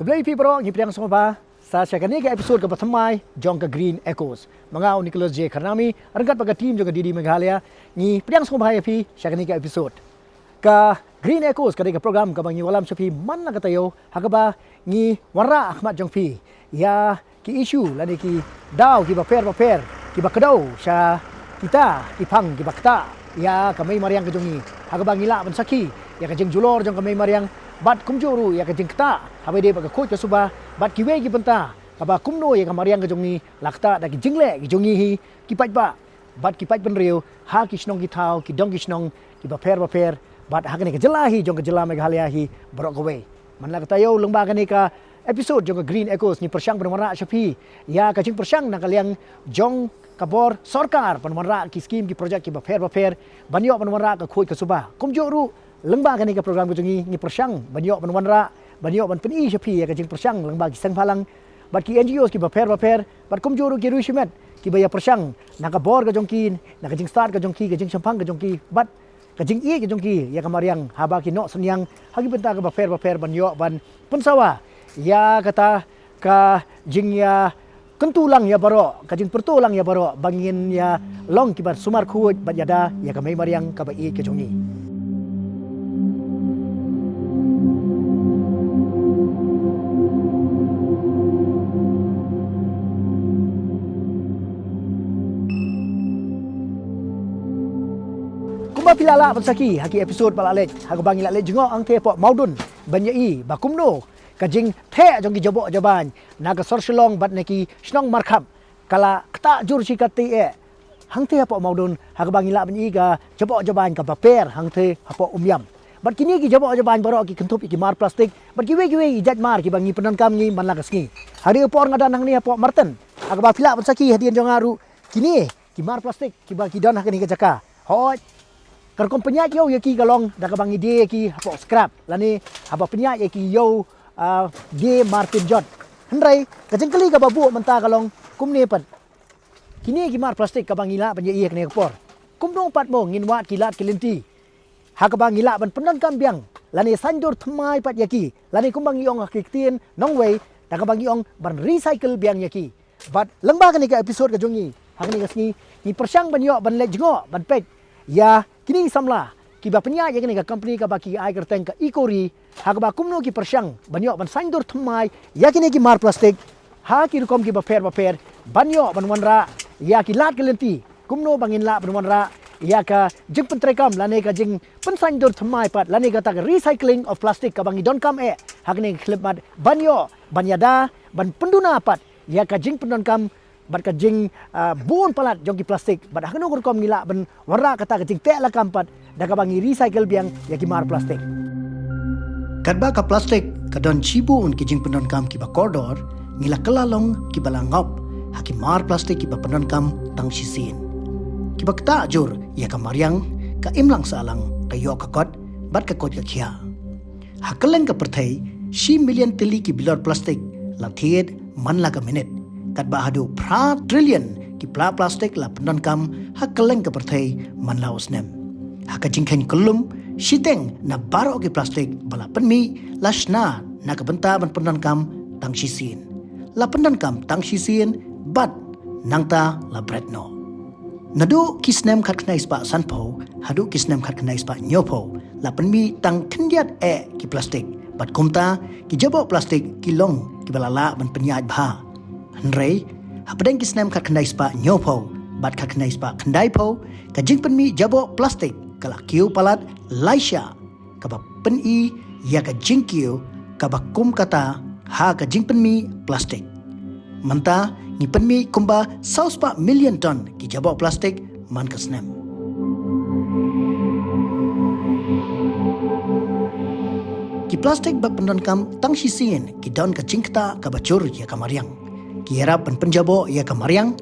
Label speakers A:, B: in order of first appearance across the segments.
A: Kembali bro, ni priang semua sa kani ke episode ke pertama jong ke Green Ecos. Mangau Nicholas J Karnami, rangkat pakai tim juga di Meghalaya. Ni priang semua pi kani ke episode. Ka Green Ecos kani ke program ka bangi walam sapi man na katayo hakaba ni warra Ahmad jong pi. Ya ki issue lani ki daw ki baper ki bakadau sya kita ki pang ki bakta. Ya kami mariang ke jongi. Hakaba ngila ban saki. Ya ka jeng julor jong kami mariang bat kumjuru ya ka jengkta habai de baka khoj ka suba bat kiwe ki banta kaba kumno ya ka mariang ka jongi lakta da ki jingle ki jongi hi ki paj ba bat ki paj ban riu ha ki snong ki thau ki dong ki snong ki ba pher bat ha ka ne ka jela hi jong ka jela Meghalaya hi borok gowe man la ka tayo lengba ka ne ka episode jong ka Green Ecos ni persyang penwara syapi ya ka jing persyang na kaliang jong kabor sarkar penwara ki skim ki projek ki ba pher banyo penwara ka khoj ka suba kumjuru lengba kan ni ke program kujengi ni persyang banyak banwanra banyak ban peni syapi ya kajing persyang lengba ki sang phalang bat ki NGOs ki baper bat kumjuru ki rusimet ki baya persyang nak bor ka jongkin nak kajing start ka jongki kajing sampang ka jongki bat kajing i ka jongki ya kamariang haba ki no senyang hagi benta ka baper banyak ban pensawa ya kata ka jing ya kentulang ya baro kajing pertulang ya baro bangin ya long ki bat sumar khuj bat yada ya kamai mariang ka bai ka jongi. Pilala pensaki haki episode palalej hak bangi lalej jengok ang te pok maudun banyai bakumno kajing the jong ki jabok jaban naga sorselong bat neki snong markham kala kta jur si kati e hang te pok maudun hak bangi la banyai ga jabok jaban ka paper hang te pok umyam bat kini ki jabok jaban barok ki kentup ki mar plastik bat kiwe ijat mar ki bangi penan kam ni man lagasngi hari por ngadan hang ni pok marten hak ba pila pensaki hadian jong aru kini ki mar plastik ki ba ki don hak ni ka jaka hoj Karkom penyak yo yaki galong da ka bangi de ki hapo scrap lani haba penyak yaki yo de Martin Jot hendrai kajeng kali ka babu menta galong kumne pat kini ki mar plastik ka bangi la panya iya kene por kumdong pat mo ngin wat kilat kilinti ha ka bangi la ban penan kambiang lani sanjur thmai pat yaki lani kumbang yong akiktien nongwei da ka bangi ong ban recycle biang yaki but lengba kani ka episode ka jongi hakni kasni ni persyang ban yo ban lejngo ban pet ya kini samla ki ba penya ya kini ka company ka ba ki ai kerteng ka Eco Ri ha ka ba kumno ki persyang banyo ban sandur thmai ya kini ki mar plastik ha ki rukom ki ba pher banyo ban wanra ya ki lat kelenti kumno bangin la ban wanra ya ka jing pentrekam lane ka jing pensandur thmai pat lane ka ta recycling of plastic ka bangi don kam ha kini klip mat banyo banyada ban penduna pat ya ka jing pendon kam bat ka jing bon palat jongki plastik bat hakno kur kom ngila ban warra kata ka jing te la kampat da ka bangi recycle biang ya ki mar plastik kadba ka plastik ka don chibu un ki jing pendon kam ki ba koridor ngila kelalong ki balangop haki mar plastik ki ba pendon kam tang sisin ki ba kta jur ya ka mariang ka imlang salang ka yo ka kot bat ka kot ka khia hakaleng ka perthai shi million tili ki bilor plastik la thiet man la ka minute kat bahadu pra trillion ki plastik la penon kam hakeleng ke perthai man laos nem haka jingkhen kulum shiteng na baro ki plastik bala penmi lashna na ka benta ban penon kam tang sisin la penon kam tang sisin bat nangta la bretno nadu kisnem khat knais pa sanpo hadu kisnem khat knais pa nyopo la penmi tang khendiat ki plastik bat kumta ki jabo plastik ki long ki balala ban penyaj bha Hendrai, hapadeng kisnem kat kendai spa nyopo, bat kat kendai spa kendai po, ka jing penmi jabo plastik, kala kiu palat laisha, kaba peni ya ka jing kiu, kaba kum kata ha ka jing penmi plastik. Manta ni penmi kumba 100 million ton ki jabo plastik man kasnem. Ki plastik ba pendon kam tang sisien ki don ka jingkta ka bacur ya kamariang. Kira pen penjabo ya kamariang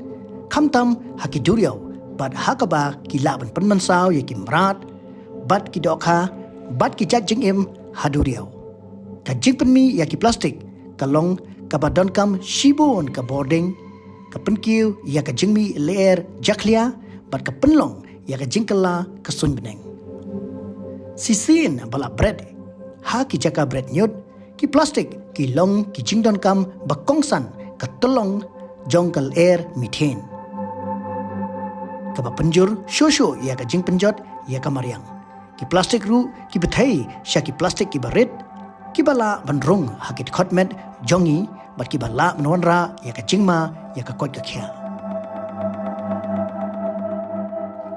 A: kamtam haki duriau bat hakaba kila pen penmansau ya kimrat bat ki dokha bat ki chat jingim haduriau ka jingpenmi ya ki plastik kalong kabadon kam shibun ka boarding ka penkiu ya ka jingmi leer jaklia bat ka penlong ya ka jingkala ka sunbeneng sisin bala bread ha ki jaka bread nyut ki plastik ki long ki jingdon kam bakongsan ka tolong jongkal air methane. Kaba penjur shosho ya ka jing penjot ya ka mariang. Ki plastik ru ki bethai sya ki plastik ki barit ki bala bandrung hakit khotmet jongi bat ki bala menwanra ya ka jingma ya ka kot ka khya.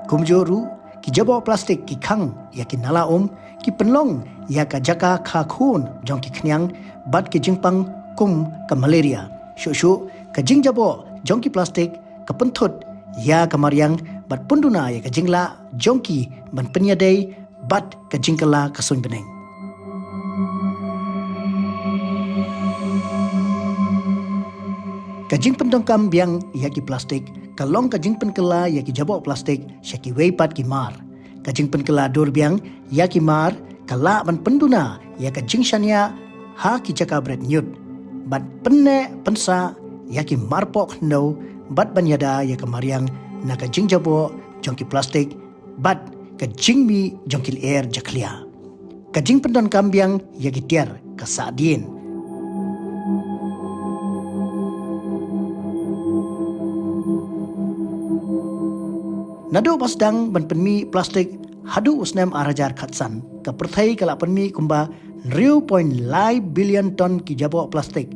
A: Kumjoru ki jabo plastik ki khang ya ki nala ki penlong ya ka jaka kha khun jong ki khnyang bat ki jingpang kum ka malaria. Shosho ka jing jabo jong ki plastik ka penthut ya ka mariang bat punduna ya ka jingla jong ki ban penyadai bat ka jingkala ka sun beneng. Kajing pendongkam biang ya ki plastik, kalong kajing penkela ya ki jabok plastik, syaki weipat ki mar. Kajing penkela dur biang ya ki mar, kala ban penduna ya kajing syania ha ki jaka bret nyut. Bat penne pensa ya ki marpok no, bat banyada ya ke mariang na kajing jabok jong ki plastik, bat kajing mi jong ki air jaklia. Kajing pendongkam biang ya ki tiar ka saadien. Nado pasdang ban penmi plastik hadu usnam arajar khatsan ka perthai kala penmi kumba 0.5 billion ton ki jabok plastik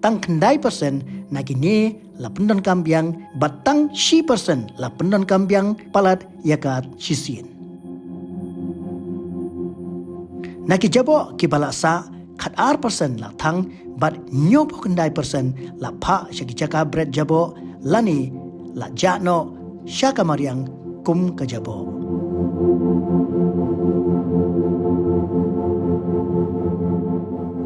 A: tang kendai persen na kini la pendon kambiang batang 10% la pendon kambiang palat yakat sisien na ki jabok ki balasa khat ar persen la thang bat nyop kendai persen la pha syaki jaka bread jabok lani la jano syaka mariang kum kajabo.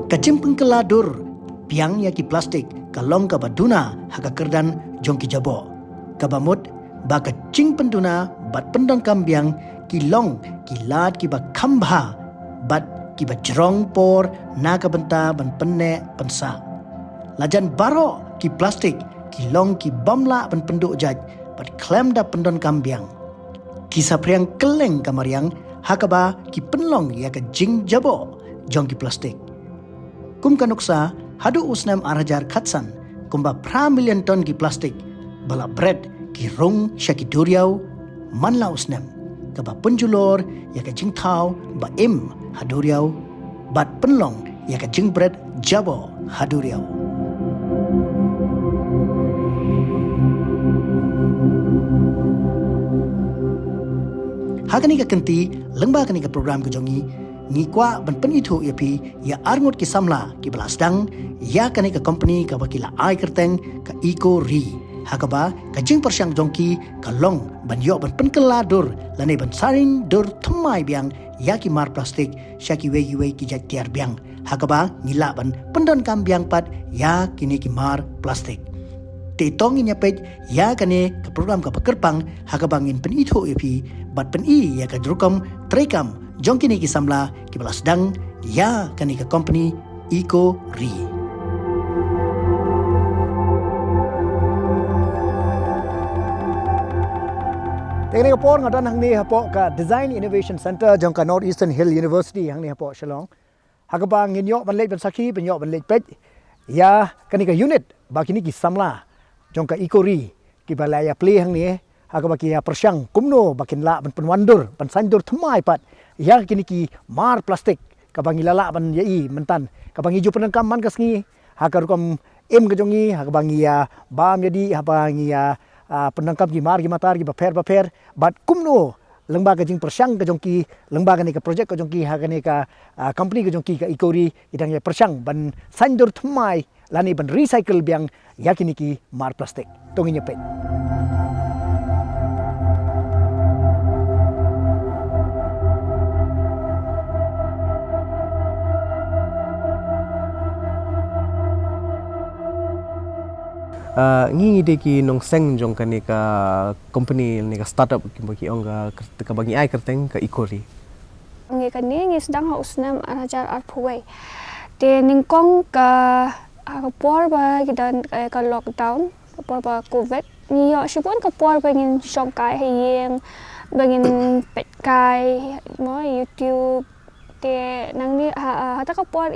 A: Kajim pengkeladur piang ya ki plastik kalong ka baduna haka kerdan jong ki jabo. Kabamut ba kacing penduna bat pendang kambiang ki long ki lad ki ba khambha bat ki ba jerong por na ka benta ban penne pensa. Lajan baro ki plastik ki long ki bamla ban penduk jaj bat klem da pendon kambiang. Kisah priang keleng kamariang hakaba ki penlong ya ka jing jabo jong ki plastik. Kum kanuksa hadu usnam arajar khatsan kumba pra million ton ki plastik bala bread ki rong syaki duriau manla usnam kaba penjulor ya ka jing thau ba im haduriau bat penlong ya ka jing bread jabo haduriau. Hakani ka kenti lengba kani ka program ko jongi ni kwa ban penithu yapi ya arngot ki samla ki belasdang ya kani ka company ka bakila ai kerteng ka Eco Ri hakaba ka jing persyang jongki ka long ban yo ban penkela dur lane ban saring dur thmai biang ya ki mar plastik syaki wei ki jak tiar biang hakaba ngila ban pendon kam biang pat ya kini ki mar plastik. Tetong inya pej ya kane ke program ka pekerpang hakabangin penitho epi bat peni ya ka drukam trekam jong kini ki samla ki belasdang ya kane ka company Eco Ri. Teknik kapor ngadan hang ni hapo ka Design Innovation Center jong ka Northeastern Hill University hang ni hapo Shillong. Hakabang nginyo banlej ban sakhi banyo banlej pej ya kani ka unit ba kini ki samla jong ka Eco Ri ki balaya play hang ni hakaba ki ya persyang kumno bakin la ban penwandur ban sandur thmai pat ya kini ki mar plastik kabang ilala ban yai mentan kabang hiju penangkam man kasngi hakar kom em kajongi hakabang ya bam jadi habang ya penangkam ki mar ki matar ki baper bat kumno lengba ka jing persyang ka jongki lengba ka ni ka project ka jongki hakani ka company ka jongki ka Eco Ri idang ya persyang ban sandur thmai lani ban recycle biang yakini ki mar plastik tonginya pet.
B: Ngi ide ki nong seng jong kani ka company ni ka startup ki bagi ong ka bagi ai kerteng ka Eco Ri.
C: Ngi kani ngi sedang usnam arajar arpuai. Te ningkong ka kapor ba kita ka lockdown kapor ba covid ni yo sipun kapor bangin shop kai hayeng bangin pet kai mo YouTube te nang ni hata kapor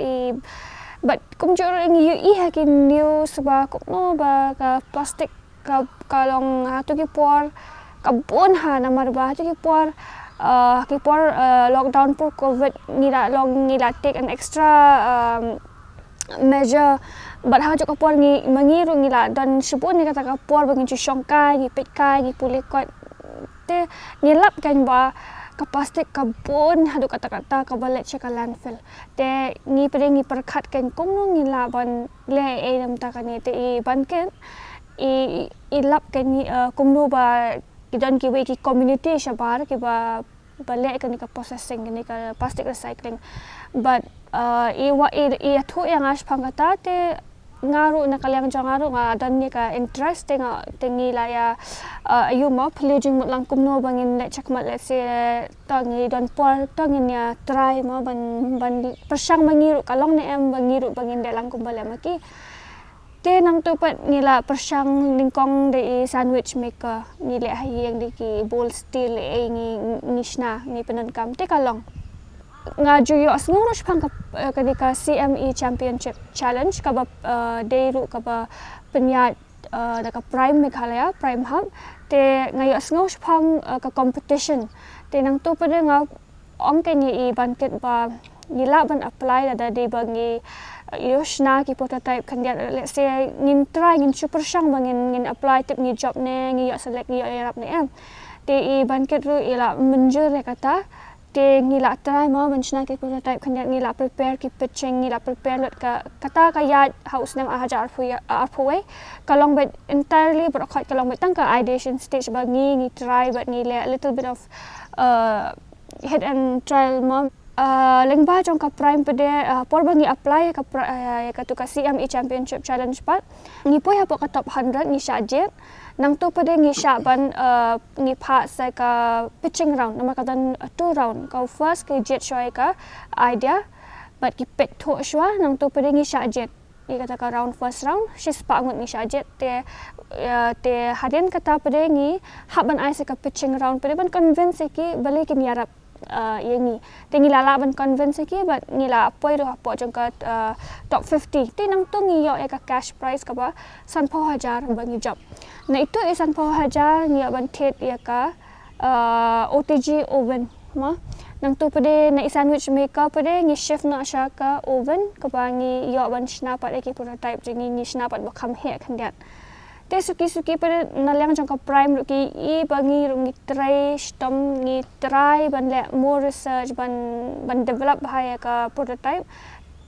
C: but cũng chưa ngi i ha ki news ba cũng no ba ka plastic ka kalong tu ki por ka bon ha na mar ba tu ki por lockdown por covid ngi la take an extra measure but ha jok por ngi mangiru ngi la dan sibun ni kata ka por bangin chu shongkai ngi petkai ngi pulikot te nilap kan ba ka plastic ka bon hadu kata-kata ka balik che ka landfill te ngi pede ngi perkhat kan kong no ngi la ban le e nam ta kan te I ban ken I lap kan ni kong no ba kidan ki we ki community shabar ki ba balik kan ka processing kan ka plastic recycling but I thu yang as pangata te ngaru na kalyang jang ngaru nga dan ni ka interest nga tingi la ya ayu ma pledging mut lang kumno bangin le chakmat let's say tangi don por tangin ya try ma ban persang mangiru kalong ne em bangiru bangin de lang kumbala maki te nang tu pat nila persang lingkong de sandwich maker ni le hayeng de ki bowl steel ni shna ni penankam te kalong nga juyo ngurus pang ka CME Championship Challenge ka ba deiru ka ba penyat ka Prime Meghalaya Prime Hub te ngayo ngurus pang ka competition te nang tu pada nga ong ka ni banket ba nila ban apply da de bangi yoshna ki prototype kan dia let's say ngin try ngin super shang bangin ngin apply tip ni job ne ngi yo select ngi yo rap ne em te banket ru ila menjur kata te ngila try ma benchna ke prototype kan ngila prepare ki pitching ngila prepare lot ka kata ka ya house nem ahaja arpuwe kalong bet entirely berkhot kalong bet tang ka ideation stage bangi ngi try but ngi a little bit of hit and trial ma lengba jong ka prime pede por bangi apply ka tu ka CME Championship Challenge pat ngi poi ha ka top 100 ngi shajet nang tu pada ngi ban ngi pha sai ka pitching round nama katan 2 round ka first ke jet shoy ka idea but ki pet tho shwa nang tu pada ngi jet ni kata ka round first round she spa ngut ngi jet te hadian kata pada ngi haban ai sai ka pitching round pada ban convince ki balik ki yarap yengi te ngi lala ban convince ki but ngi la poi ro po jong ka top 50 te nang tu ngi yo ka cash prize ka ba san pho hajar bangi job na itu san pho hajar ngi ban thet ya ka OTG oven ma nang tu pade na sandwich maker pade ngi chef na sha ka oven ka ba ngi yo ban shna pa ki prototype jingi ngi shna pa ba kham he kan dat te suki pada nalyang jangka prime ruki bangi rungi try stom ngi try ban le more research ban develop bahaya ka prototype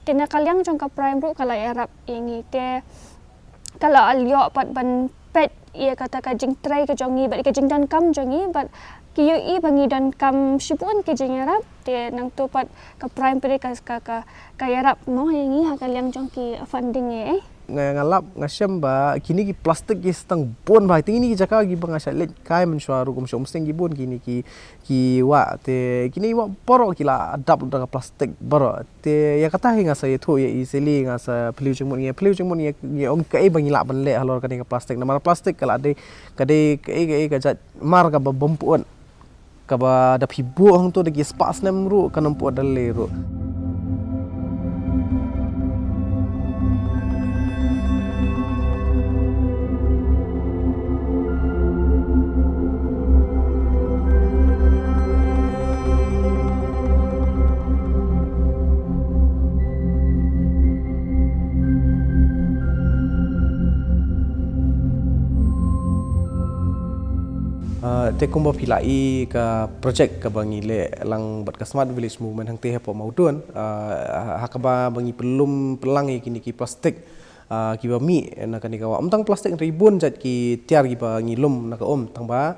C: te na kalyang jangka prime ru kala arab ingi te kala alyo pat ban pet ia kata ka jing try ka jongi ba ka jing dan kam jongi but kiyo bangi dan kam sibun ke jing arab te nang tu pat ka prime pede ka arab mo ingi ha kalyang jangki funding
B: ngalap ngasem ba kini ki plastik ki stang bon ba tingi ki jaka gi bang asal kai men swaru kum shom steng gi bon kini ki wa te kini wa poro ki la adap da plastik baro te ya kata hi ngasa ye tho ye easily ngasa pollution mon ye ong kai bang ila ban le halor kan ka plastik na mar plastik kala de kai ka jat mar ka ba bompuan ka ba da phibu hang to de ki spas nem ru kanam po dal le ru te kumba pilai ka project ka bangi le lang bat ka smart village movement hang te hapo maudun hakaba bangi pelum pelangi kini ki plastik ki ba mi na kani ka wa tang plastik ribun jat ki tiar ki ba ngi lum na ka tang ba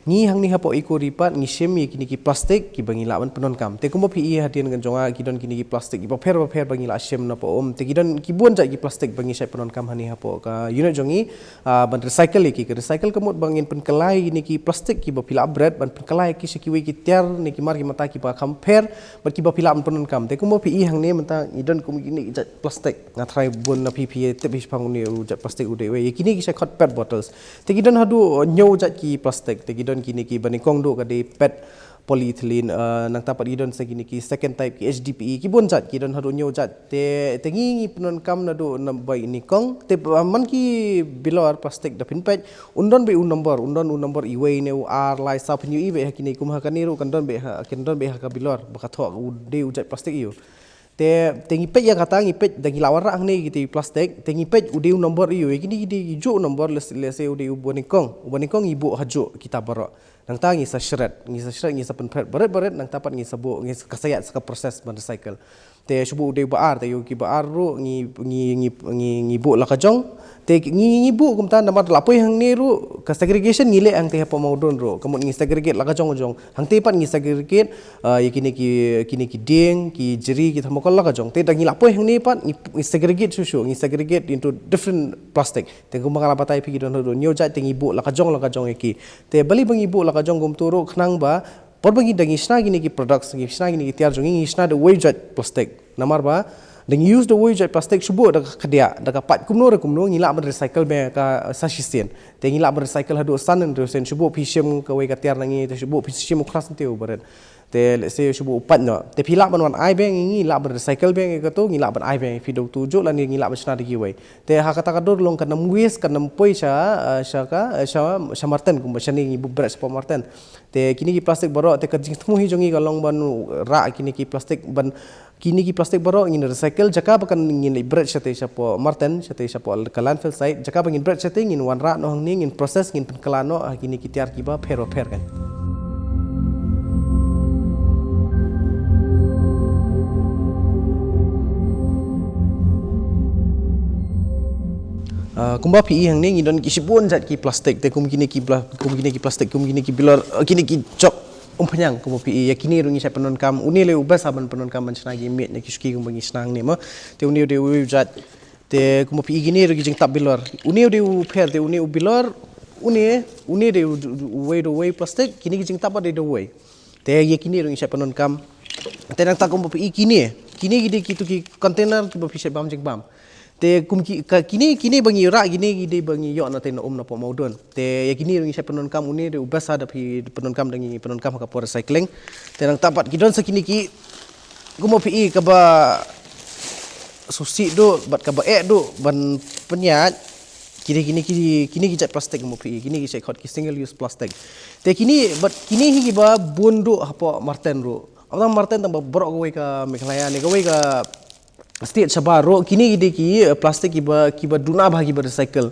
B: ngi hang ni hapo iko ripat ngi semi kini ki plastik ki bangi laban penon kam te kumba pi hadian kan jonga ki don kini ki plastik ki ba pher bangi la shem na po te ki don ki bon jat ki plastik bangi sai penon kam hani hapo ka unit jongi ban recycle ki recycle kamut bangin pen kelai ni ki plastik ki ba pila bread ban pen kelai ki sekiwi ki tiar ni ki mar ki mata ki ba compare ban ki ba pila penon kam te kumba pi hang ni menta idon kum kini jat plastik ngatrai bon na pi te bis pang ni jat plastik ude we kini ki sai hot pet bottles te ki don hadu nyo jat ki plastik te ki don kini ki banikong do ka de pet polyethylene nang tapat gidon sa gini ki second type ki HDPE ki bon jat gidon haru nyo jat te tengi penon kam na do na bai ni kong te man ki bilor plastik da pinpet undon be un number iwe ne ar lai sa penyu ibe hakini kum hakani ru kandon be ha bilor bakathok de ujat plastik iyo te tengi pet yang kata ngipet dangi lawara ang ne gitu plastik tengi pet ude nomor iyo gini gidi jo nomor lese ude uboningkong ibu hajo kita baro nang tangi sa shred ngisa penpret baret nang tapat ngisa bo ngisa kasayat sa proses recycle te subu ude baar te yogi baar ru ngi bo lakajong te ngi bu kumta namar lapoi hang ne ru ka segregation ngile ang te hapo maudon ru kamut ngi segregate lakajong hang te pat ngi segregate kini ki ding ki jeri ki thamokol lakajong te dangi lapoi hang ne pat ngi segregate ngi segregate into different plastic te kumangala patai pi don ru nyo jat te ngi bu lakajong ki te bali bangi bu lakajong gum turu khnang ba porbangi dangi sna gini ki products ngi sna gini ki tiar jongi ngi sna the way jat plastic namar ba dan use the way jat plastic subu da kedia da pat kumno ngila ban recycle be ka sasisten te ngila ban recycle hadu sanen sen subu pisiam ka way ka tiar nangi te subu pisiam khras teu baret te let's say subu upat no te pila ban wan ai be ngila ban recycle be ka to ngila ban ai be fido tujo lan ngila ban sna digi way te ha kata kador long kan muis kan poi sha marten kum shani ngi bubret spa marten te kini ki plastic baro te ka jing tmu hi jongi ka long ban ra kini ki plastic ban kini ki plastik baro ingin recycle jaka bakan ingin ibret sate sapo marten sate sapo ka landfill site jaka bangin ibret sate ingin wanra no hang ingin proses ingin penkelano kini ki tiar kiba per kan kumba PE hang ni ngidon ki sibun jat ki plastik te kum kini ki plastik kum kini ki bilor kini ki chok umpanyang kumo PE yakini rungi sa penon kam uni le ubas aban penon kam mancna gi met ne kiski kum bangi snang ne ma te uni de ujat te kumo PE gini rungi jing tab bilor uni de u pher te uni u bilor uni de way plastik kini jing tab de way te yakini rungi sa penon kam te nang ta kumo PE kini gidi kitu ki container ki ba fishe bam jing bam te kum kini bangi ra gini bangi yo na te no na po maudon te ya kini rungi sa penon kam uni de ubas ada pi penon kam dangi penon kam ka po recycling te nang tapat gidon sa kini ki gumo PE ka ba susi do bat ka ba do ban penyat kini jat plastik gumo PE kini ki hot ki single use plastic te kini hi ba bundu hapo marten ru amang marten tamba borok ka Meghalaya ni ka state sabaro kini ide ki plastik kiba duna bagi recycle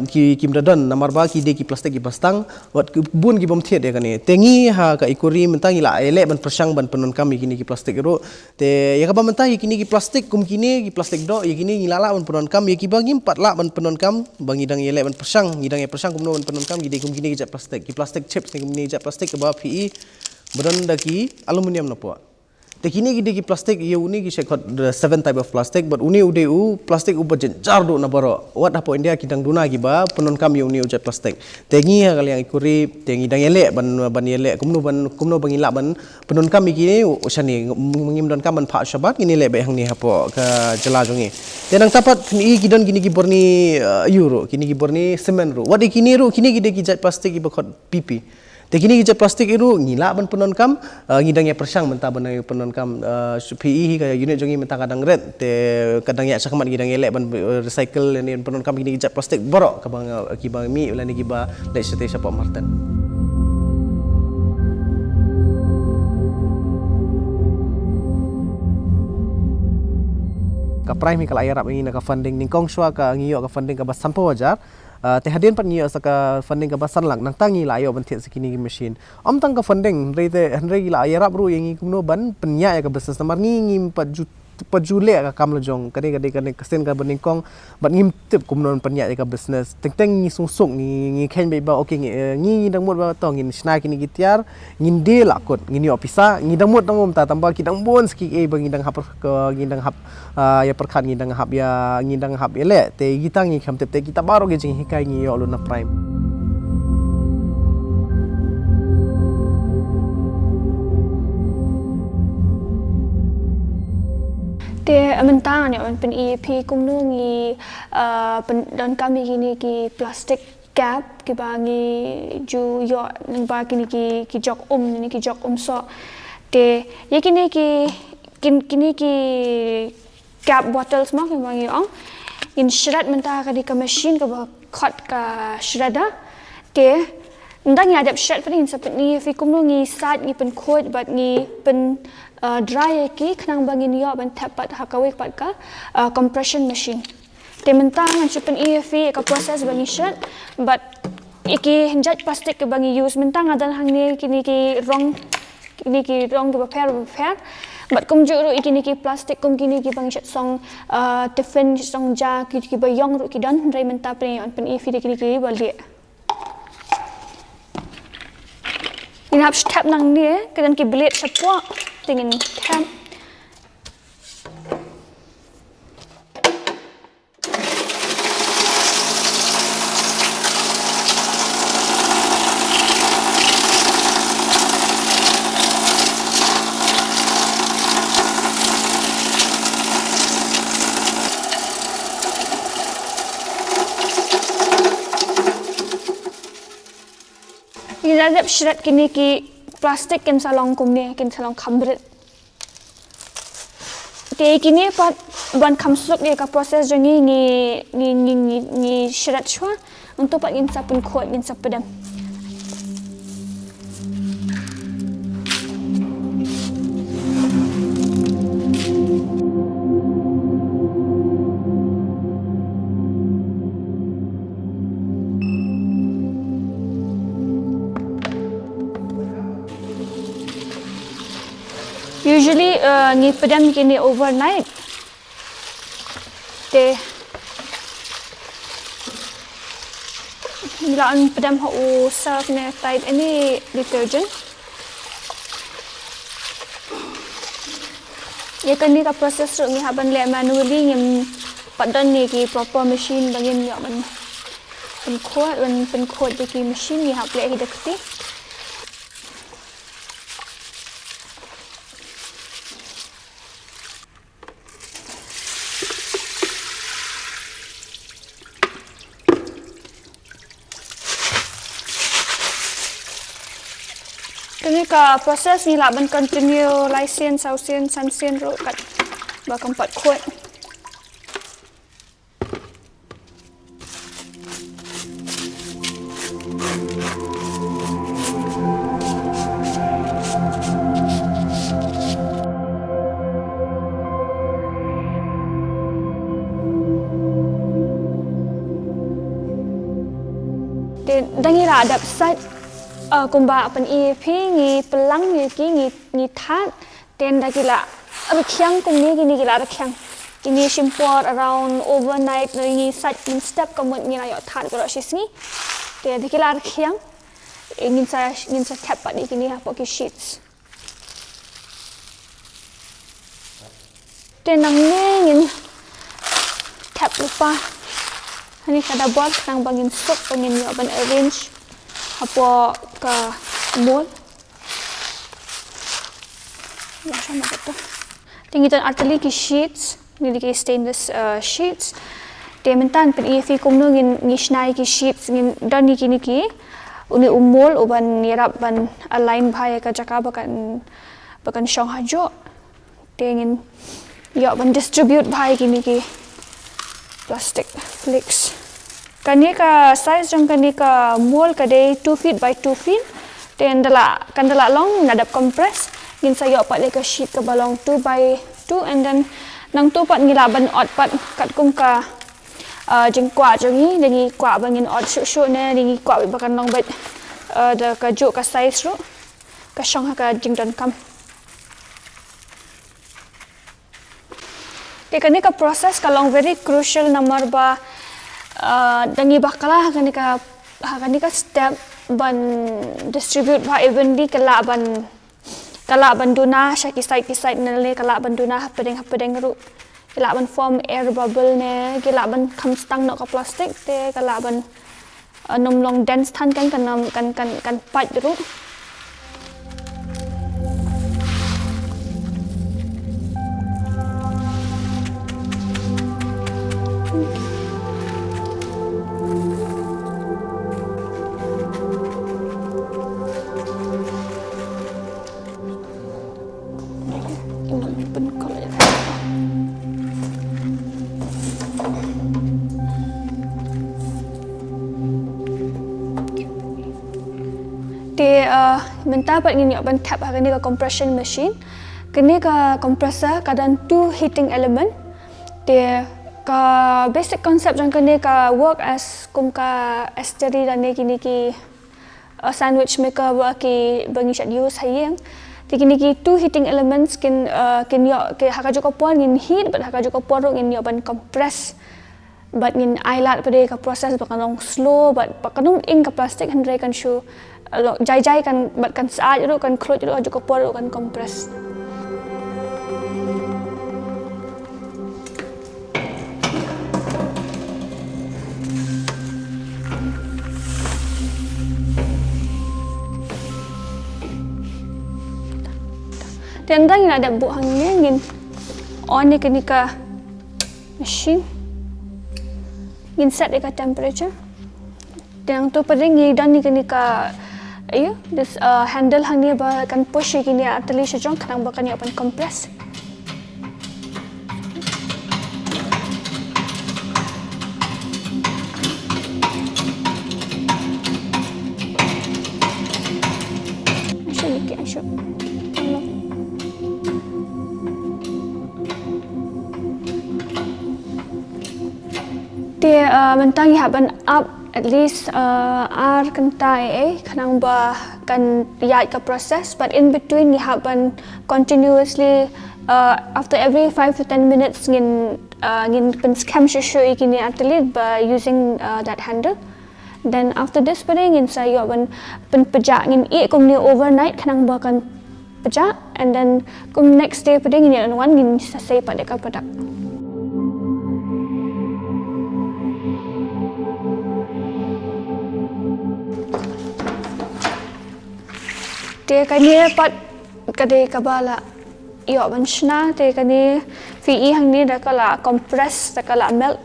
B: ki mdadan namar ba ki de ki plastik ki bastang wat bun ki bom thiet de kani tengi ha ka ikuri mentang ila ele ban persang ban penon kami kini ki plastik ro te ya ka ba mentang kini ki plastik kum kini ki plastik do ya kini ngilala ban penon kam ya ki bagi 4 la ban penon kam bangi dang ele ban persang ngidang ya persang kum no ban penon kam gide kum kini ki jat plastik chips ni kum ni jat plastik ke ba PE bedan daki aluminium na po te kini gidi ki plastik ye uni ki shekot 7 type of plastic but uni ude plastik u budget jar do na baro wat apo India kidang duna gi ba penon kam ye uni uja plastik tengi ha kali yang ikuri tengi dang ele ban ele kumno bangila ban penon kam gi usani mengim don kam ban pha shabat gini le be hang ni hapo ka jela jongi tenang tapat ni kidon gini ki borni euro kini ki borni semen ro wat kini ro kini gidi ki jat plastik gi bakot PP te kini kita plastik itu ngila ban penon kam ngidang ya persang menta ban penon kam PE ka unit jongi menta kadang red te kadang ya sakamat ngidang elek ban recycle ni penon kam kini kita plastik borok ka bang kibang mi ulani kiba lek sete sapa marten ka prime kala ayarap ini ka funding ningkong shwa ka ngiyo ka funding ka basampo wajar te hadin pan ngiyo saka funding ka basan lang nang tangi la ayo ban thiet sakini machine am tang ka funding rete handre la ayarap ru yang kumno ban penya ya ka business namar ngi pajule ka kam lojong kade kasen ka baningkong ban ngim tip kumnon penya ya ka business teng ngi sungsung ngi khen be ba okay ngi dang mot ba to ngi sna kini gitiar ngi de la kot ngi opisa ngi dang mot tangom ta tamba kidang bon ski e bang dang hap ngi dang hap ya perkhat ngi dang hap ya le te gitang ngi kham tip te kita baro ge jing hikai ngi yo na prime
C: te mentang ni on pen EP kumnu ngi don kami gini ki plastik gap ki bangi ju yo nang ba kini ki jok ni ki jok so te ye kini ki gap bottles ma ki bangi ong in shred menta ka di ka machine ka ba cut ka shredder te ndang ya dap shred pun in sapet ni fi kumno ngi sat ngi pen khoi bat ngi pen dry ki khnang bangi ni yo ban tap pat hakawik pat ka compression machine te menta ngan chupen EFE ka process bangi shred but iki hinjat plastic ke bangi use menta ngadan hang ni kini ki rong ke repair but kum juru ikini ki plastic kum kini ki bang song tiffin song ja ki bayong ru ki dan rai menta pre on pen EFE kini ki bali in hab step nang ni kedan ki blade sapwa tingin tap Inadap shred kini ki plastik kin salong kumne kin salong kambrit te kini pat ban kamsuk ni ka proses jongi ni shred chwa untuk pat gin sapun khot gin sapadam usually ni padam kini overnight te nilaan padam ho serve ne tight any detergent ye kan ni ka process ru ni haban le manually ngim padan ni ki proper machine bangin yo man pen khot ki machine ni hap le hi dakti Kini ka proses ni laban continue laisien sausien sansien ro kat bakam pat khot dangi ra adap sat kumba apan EFE ngi pelang ngi that ten dagila rakhyang kumni gini gila rakhyang kini shimpor around overnight ngi sat in step kamut ngi ayo that gro shisngi te dagila rakhyang ingin sa tap padi kini apa ki sheets tenang ngin tap lupa hani kada buat nang bangin sok bangin yo ban arrange apa ka mold ya sama betul tinggi tan arteli ki sheets ni ki stainless sheets te mentan pen EFE kumno ngin ngisnai ki sheets ngin dan ni kini ki uni umol uban nirap ban align bhai ka jaka bakan shong hajo te ngin yo ban distribute bhai kini ki plastic flakes kani ka size jong kani ka mold ka dei 2 feet by 2 feet ten dala long nadap compress gin sayo pat le ka sheet ka balong 2 by 2 and then nang tu pat ngilaban ot pat kat kum ka jing kwa jongi dengi kwa bangin ot shu ne dengi kwa bakan long bet da ka ju ka size ru ka shong ka jing dan kam te kani ka process ka long very crucial number ba dangi bakala kani ka step ban distribute ba evenly kala ban duna shaki side nale kala ban duna hapedeng ru kala ban form air bubble ne kala ban kham stang no ka plastic te kala ban nom long dense than kan pat ru mentah pat ngin ban tap kini ka compression machine. Kini ka compressor kadang two heating element. Dia ka basic concept jang kini ka work as kum ka esteri dan kini ki sandwich maker ba ki bangi shat use hayeng. Kini ki two heating elements kin yo ke haka joko puan ngin heat but haka joko puan ngin yo ban compress. But ngin ailat pada ka proses bakanong slow but bakanong ing ka plastik hendrai kan show jai kan bat kan saat itu kan close itu joko puan kan compress. Dan dah ngin ada buat hangnya ngin on ni kini ka machine ngin set ka temperature. Dan tu pada ngin dan ni kini ka this handle hangnya ba kan push kini atali sejong kan bakan ni open compress. Asyik. Dia mentang haban up at least kentai kanang ba kan yat ka process but in between haban continuously after every 5 to 10 minutes ngin pen scam show ikini atlet by using that handle. Then after this pada ngin saya ban pen pejak ngin kum ni overnight kanang ba kan pejak and then kum next day pada ngin one ngin selesai pada ka produk. Dia kani pat kade kabala iyo banshna te kani fi hang ni da kala compress da kala melt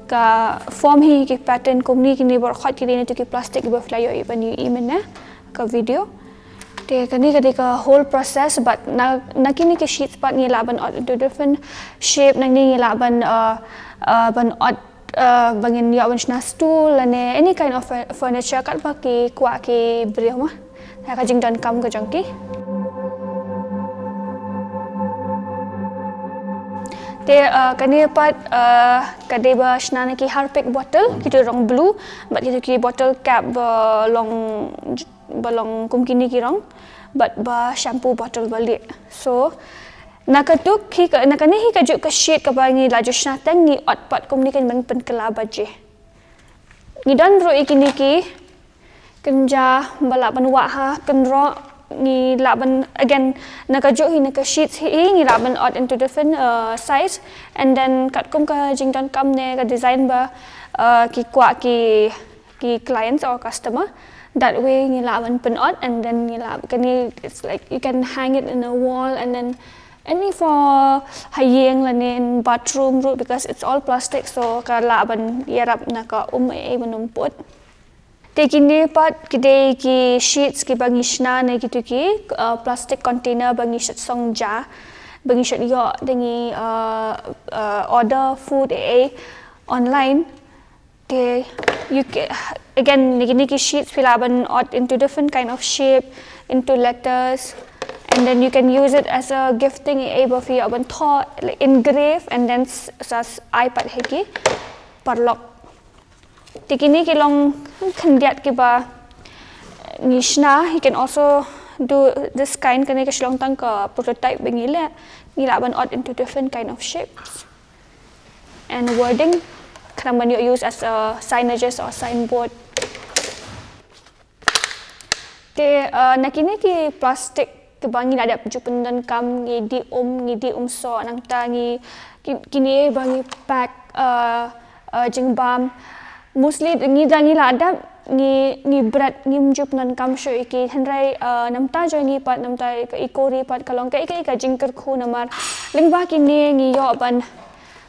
C: ka form hi ki pattern kumni kini bor khat kini tu ki plastic ba flyo i bani i mena ka video te kani kade ka whole process but na kini ki sheets pat ni laban into different shape nang ni laban ban bangin yo banshna stool ane any kind of furniture kat ba ki kwa ki brio ma ka jing dan kam ka jangki te kani pat kade ba snana ki harpic bottle kitu rong blue but kitu ki bottle cap long kum kini ki rong but ba shampoo bottle balik so nakatuk nakani hi ka juk ka sheet ka bangi laju sna tang ni ot pat kum ni kan ban pen kala baje ni dan ro ikini ki kenja balaban waha kenro ni laban again nakajuk hi naka sheets hi ni laban out into different size and then kat kum ka jingdan kam ne ka design ba ki kwa ki clients or customer that way ni laban pen out and then ni lab kani it's like you can hang it in a wall and then any for hayeng lane in bathroom room because it's all plastic so ka laban yarap naka manumput. Te kini pat kide ki sheets ki bangi shna ne gitu ki plastic container bangi shat song ja bangi shat yo dengi order food online te you again ni ki sheets filaban out into different kind of shape into letters and then you can use it as a gifting able for your like engrave and then sas iPad heki parlock tikini ki long kandiat ki ba nishna he can also do this kind kane ka shlong tang ka prototype bengile ngilaban out into different kind of shapes and wording kan man you use as a signages or signboard te nakini ki plastic ke bangi ada jupendan kam ngidi so nang tangi kini bangi pack jingbam mostly ngi lada ngi bread ngi mjup nan kam sho iki henrai namta jo ngi pat namta Eco Ri pat kalong ka jingker khu namar lingba kini ngi yo ban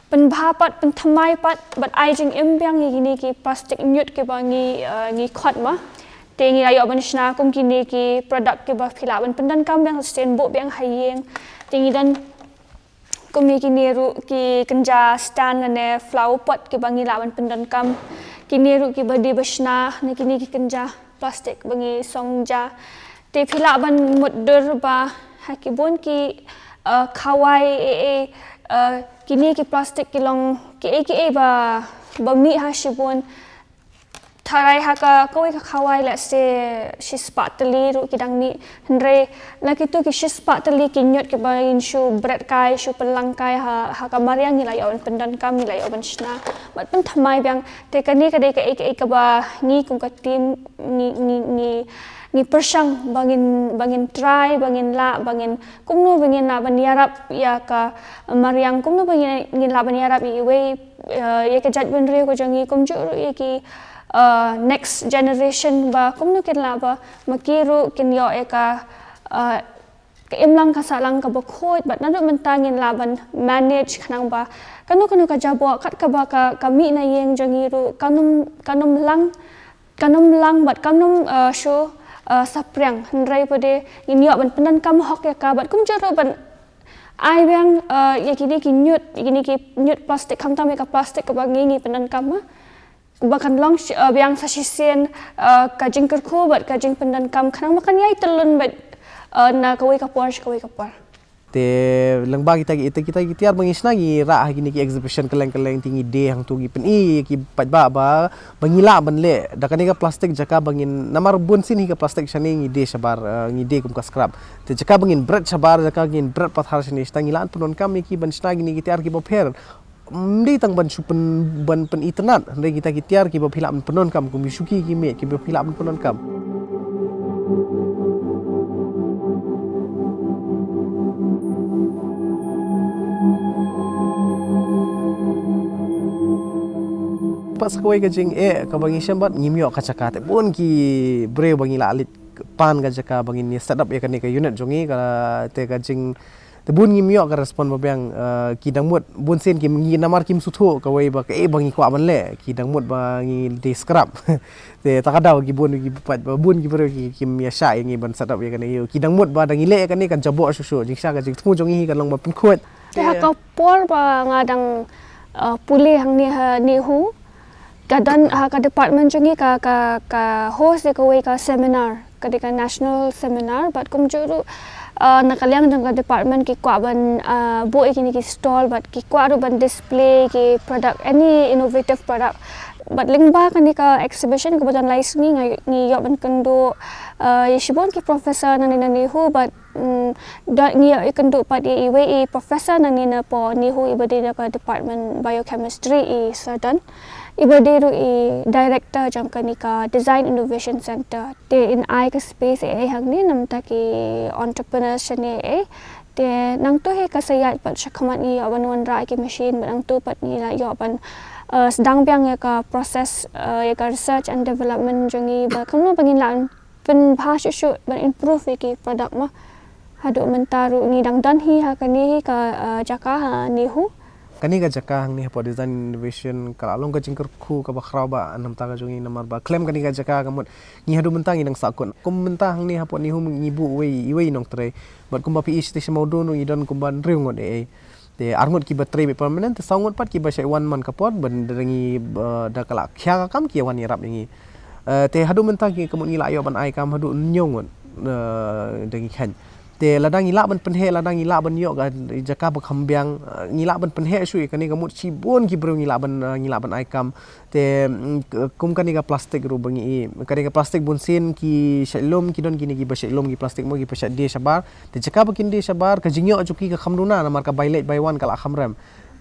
C: pen bha pat pen thamai pat but ai jing imbyang ngi ki plastic nyut ke bangi ngi khot ma te ngi ayo ban shna kum kini ki product ke ba phila ban pendan kam bang sustain bo bang hayeng te ngi dan kum kini ru ki kenja stand ne flower pot ke bangi lawan pendan kam kini ru ki badi basna ne kini ki kenja plastic bangi songja Te phila ban mudur ba hakibun ki kawai kini ki plastik ki long ki ba mi ha shibun Tarai haka kawai ka kawai let's say she's partly ru kidang ni hendre laki tu ki she's partly kinyot ke bain shu bread kai shu pelang kai ha ka mariang ni lai on pendan kam ni lai on shna bat pen thamai byang te kani ka dei ka ba ni kum ka tim ni persang bangin try bangin la bangin kumno bangin la ban yarap ya ka mariang kumno bangin la ban yarap I we ya ka jat ben re ko jangi kum ju ru ki next generation ba kumno kin la ba makiru kin yo eka imlang ka salang ka bokhoit bat nadu mentangin laban manage khanang ba kanu ka jabo kat ka ba ka mi na yeng jangiru kanum lang bat kanum show saprang hendrai pade in yo ban penan kam hok ya ka bat kum jaro ban ai bang ya kini ki nyut plastik kam tam ka plastik ka bangi ni penan kam bahkan long biang sasisen kajing kerku bat kajing pendan kam khanang makan yai telun bat na kawai kapar
B: te lengbag kita tiar mengisna gi ra gini ki exhibition keleng tinggi de hang tu gi pen ki patba ba bangila banle dakani ka plastik jaka bangin namar bun sini ka plastik shani ngi de sabar ngi de kum ka scrap te jaka bangin bread sabar jaka gin bread pathar shani stangilan punon kam ki ban sna gini ki tiar ki bo pher mdi tang ban supen ban pen internet hande kita tiar ki bo philam penon kam kum suki ki me ki bo philam penon kam pas kawai ka jing ka bangi syambat ngimyo ka cakate pun ki bre bangi la alit pan ka jaka bangi ni setup ya ka unit jongi ka te ka jing te bun ngimyo ka respon ba bang ki dangmut bun sen ki ngi namar kim sutho kawai ba ka bangi kwa banle ki dangmut bangi de scrap te takadaw ki bun ki pat bun ki bre ki kim ya sha ngi ban setup ya ka ni ki dangmut ba dangi le ka ni kan jabo susu jing sha ka jing thu jongi ka long ba pun khot
C: te ha ka por ba ngadang pulih hang ni hu kadan ka department jongi ka host ka way ka seminar ka national seminar but kum juru nakaliang jang ka department ki kwa ban bo ikini ki stall but ki kwa ru ban display ki product any innovative product but lingba kani ka exhibition ko ban lais ngi yo ban kendo yeshibon ki professor nani hu but ngi yo kendo pat iwe professor nani na po ni hu ibadi ka department biochemistry certain Ibadiru director jang kanika design innovation center te in ai ka space hang ni namta ki entrepreneurs ne te nang to he kasayat pat shakamat ni awan wan ra ki machine nang to pat ni la yo ban sedang biang ya ka process ya ka research and development jangi ba kamno bangin lan pen bhashu shu ban improve ki product ma hadu mentaru ni dang dan hi ha kani ka jaka ha ni hu
B: kani ka jaka hang ni po design innovation kala long ka jingker khu ka bakhra ba anam ta ka jongi namar ba claim kani ka jaka kamut ni hadu mentang inang sakun kum mentang hang ni hapo ni hu ngibu we nong tre but kum ba pi station modo no idon kum ban riung de te arngot ki baterai be permanent te sangot pat ki ba shai one man ka pot ban dengi da kala khya ka kam ki wan yarap ni te hadu mentang ki kamut ngila ayo ban ai kam hadu nyong dengi khan te ladang ila ban penhe ladang ila ban yo ga jaka ba khambyang ngila ban penhe shui kani gamut chibon ki bro ngila ban aikam te kum kani ga plastik ru bangi kani ga plastik bun sin ki shalom ki don kini ki ba shalom ki plastik mo ki pasat de sabar te jaka ba kin de sabar ka jingyo juki ka khamduna namar ka by one kala khamram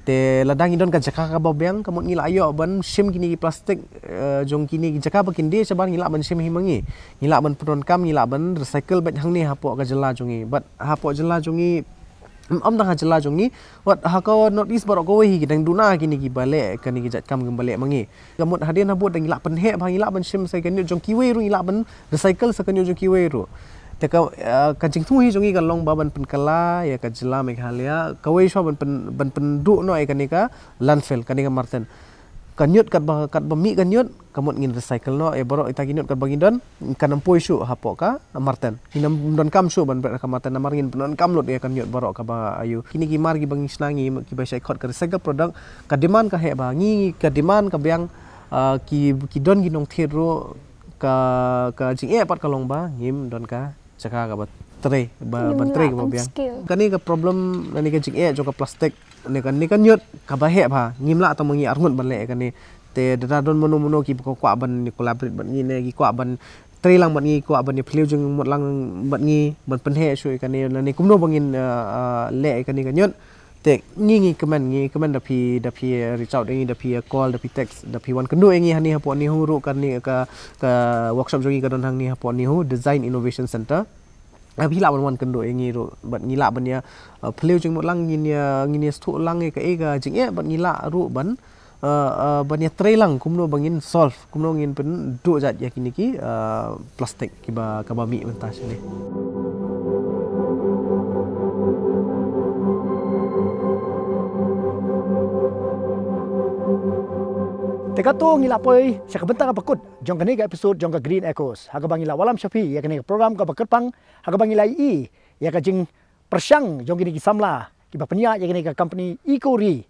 B: te ladang idon ka jaka ka babyang kamut ngila ayo ban sim kini ki plastik jong kini jaka ba kin de sabar ngila ban sim himangi ngila ban pron kam ngila ban recycle bat hang ni hapo ka jela jongi but hapo jela jongi dah jela jongi wat hako not is barok ko hi dang duna kini ki bale kani ki jat kam bale mangi kamut hadin habut dang ngila penhe bang ngila ban sim sai kan jong kiwe ru ngila ban recycle sa kan jong kiwe ru te ka jing thu hi jongi ka long ba ban pen kala ya ka jela meghalaya kawai sho ban pen du no ai kanika landfill kanika marten kanyut kat ba mi kanyut kamut ngin recycle no baro ita kinyut kat bagindon kanam poi shu hapo ka marten hinam don kam shu ban ka marten namar ngin don kam lot ya kanyut baro ka ba ayu kini ki mar gi bangi snangi ki ba shai khot ka recycle product ka demand ka he ba ngi ka demand ka byang ki don gi nong thero ka jing pat ka long ba ngim don ka cakap ka bateri bateri ka biang kan ni ka problem ni kan jing jo ka plastik ni kan nyut ka bahe ba ngimla atau mengi arngut ban le kan ni te dadon mono ki ko kwa ban ni collaborate ban ni ne ki kwa ban tri lang ban ni kwa ban ni phliu jung mot lang ban ni ban penhe sui kan ni kumno bangin le kan ni kan nyut te ngi comment da phi reach out ngi da phi call da phi text da phi wan kendu ngi hani hapo ni hu ru kan ni ka workshop jongi ka don hang ni hapo ni hu design innovation center abi la wan kendu ngi ru bat ngi la ban ya phliu jung mot lang ngi stu lang ngi ka e ga jing e bat ngi la ru ban ban ya tre lang kumno bangin solve kumno ngin pen du jat ya kini ki plastik ki ba ka ba mi mentas ni
A: Tekato ngila poi sa kabenta ka pakut jong kani ka episode jong ka Green Echoes hagabang ngila walam syafi ya kani ka program ka baketpang hagabang ngila I ya ka jing persyang jong kini ki samla ki ba penya ya kani ka company Eco Ri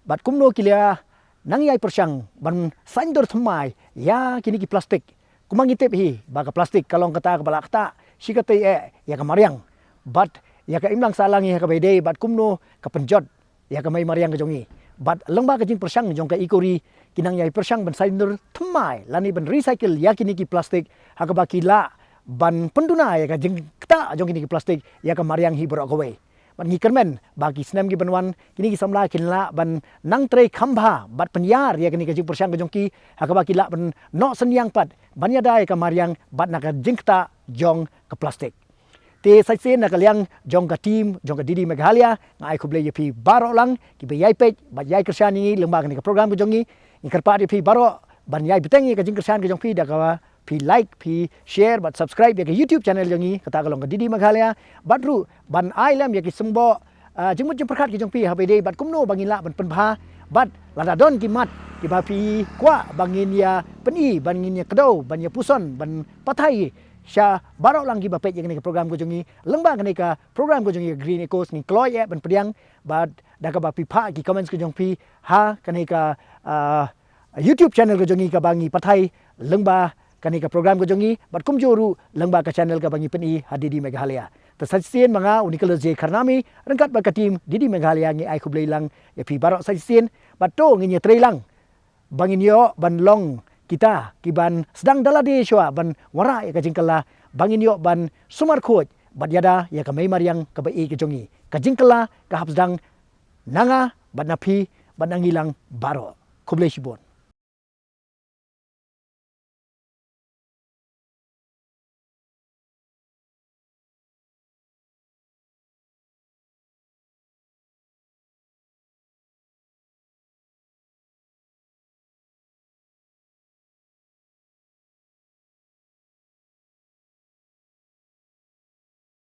A: bat kumno kilia nang yai persyang ban sandor thmai ya kini ki plastik kumangitep hi ba ka plastik kalong kata ka bala kata sikate ya ka mariang bat ya ka imlang salang ya ka bede bat kumno ka penjot ya ka mai mariang ka jongi bat lengba ka jing persyang jong ka Eco Ri kinang yai persyang ban sandor thmai lani ban recycle ya kini ki plastik hakaba kila ban penduna ya ka jing kata jong kini ki plastik ya ka mariang hi borok kowe ban ngikermen bagi snem gi banwan kini ki samla kinla ban nang tre khamba bat penyar ya kini ka jing persyang ka jong ki hakaba kila ban no senyang pat ban ya dai ka mariang bat na ka jing kata jong ka plastik te saisen na kalyang jong ka team jong ka Didi Meghalaya ngai khuble ye phi baro lang ki be yai pej ba yai kersyani lembag ni ka program ko jongi ikarpa di phi baro ban yai betengi ka jing kersyani ka jong phi da ka phi like phi share bat subscribe ye ka YouTube channel jongi kata kalong ka Didi Meghalaya bat ru ban ai lam ye ki sembo jengmut jeng perkhat ki jong phi ha be dei bat kumno bangin la ban penbha bat lada don ki mat ki ba phi kwa bangin ya peni bangin ya kedo ban ya puson ban pathai sya barok lang gi bapet yang ni program ko jongi lembang ni ka program ko jongi Green Echoes ni kloy ya ban pediang bad da ka ba pi pha ki comments ko jong pi ha kani ka YouTube channel ko jongi ka bangi pathai lengba kani ka program ko jongi bat kum joru lengba ka channel ka bangi peni Didi Meghalaya ta sajien manga unikal je kharnami rangkat ba ka team Didi Meghalaya ngi ai khublei lang ya pi barok sajien bat to ngi tre lang bangin yo ban long kita kiban sedang dalade shwa ban wara ya ka jingkala bangin yo ban sumar khoj bat yada ya ka mai mariang ka ba e ka jongi ka jingkala ka hapsdang nanga ban napi ban angilang baro khublei shibon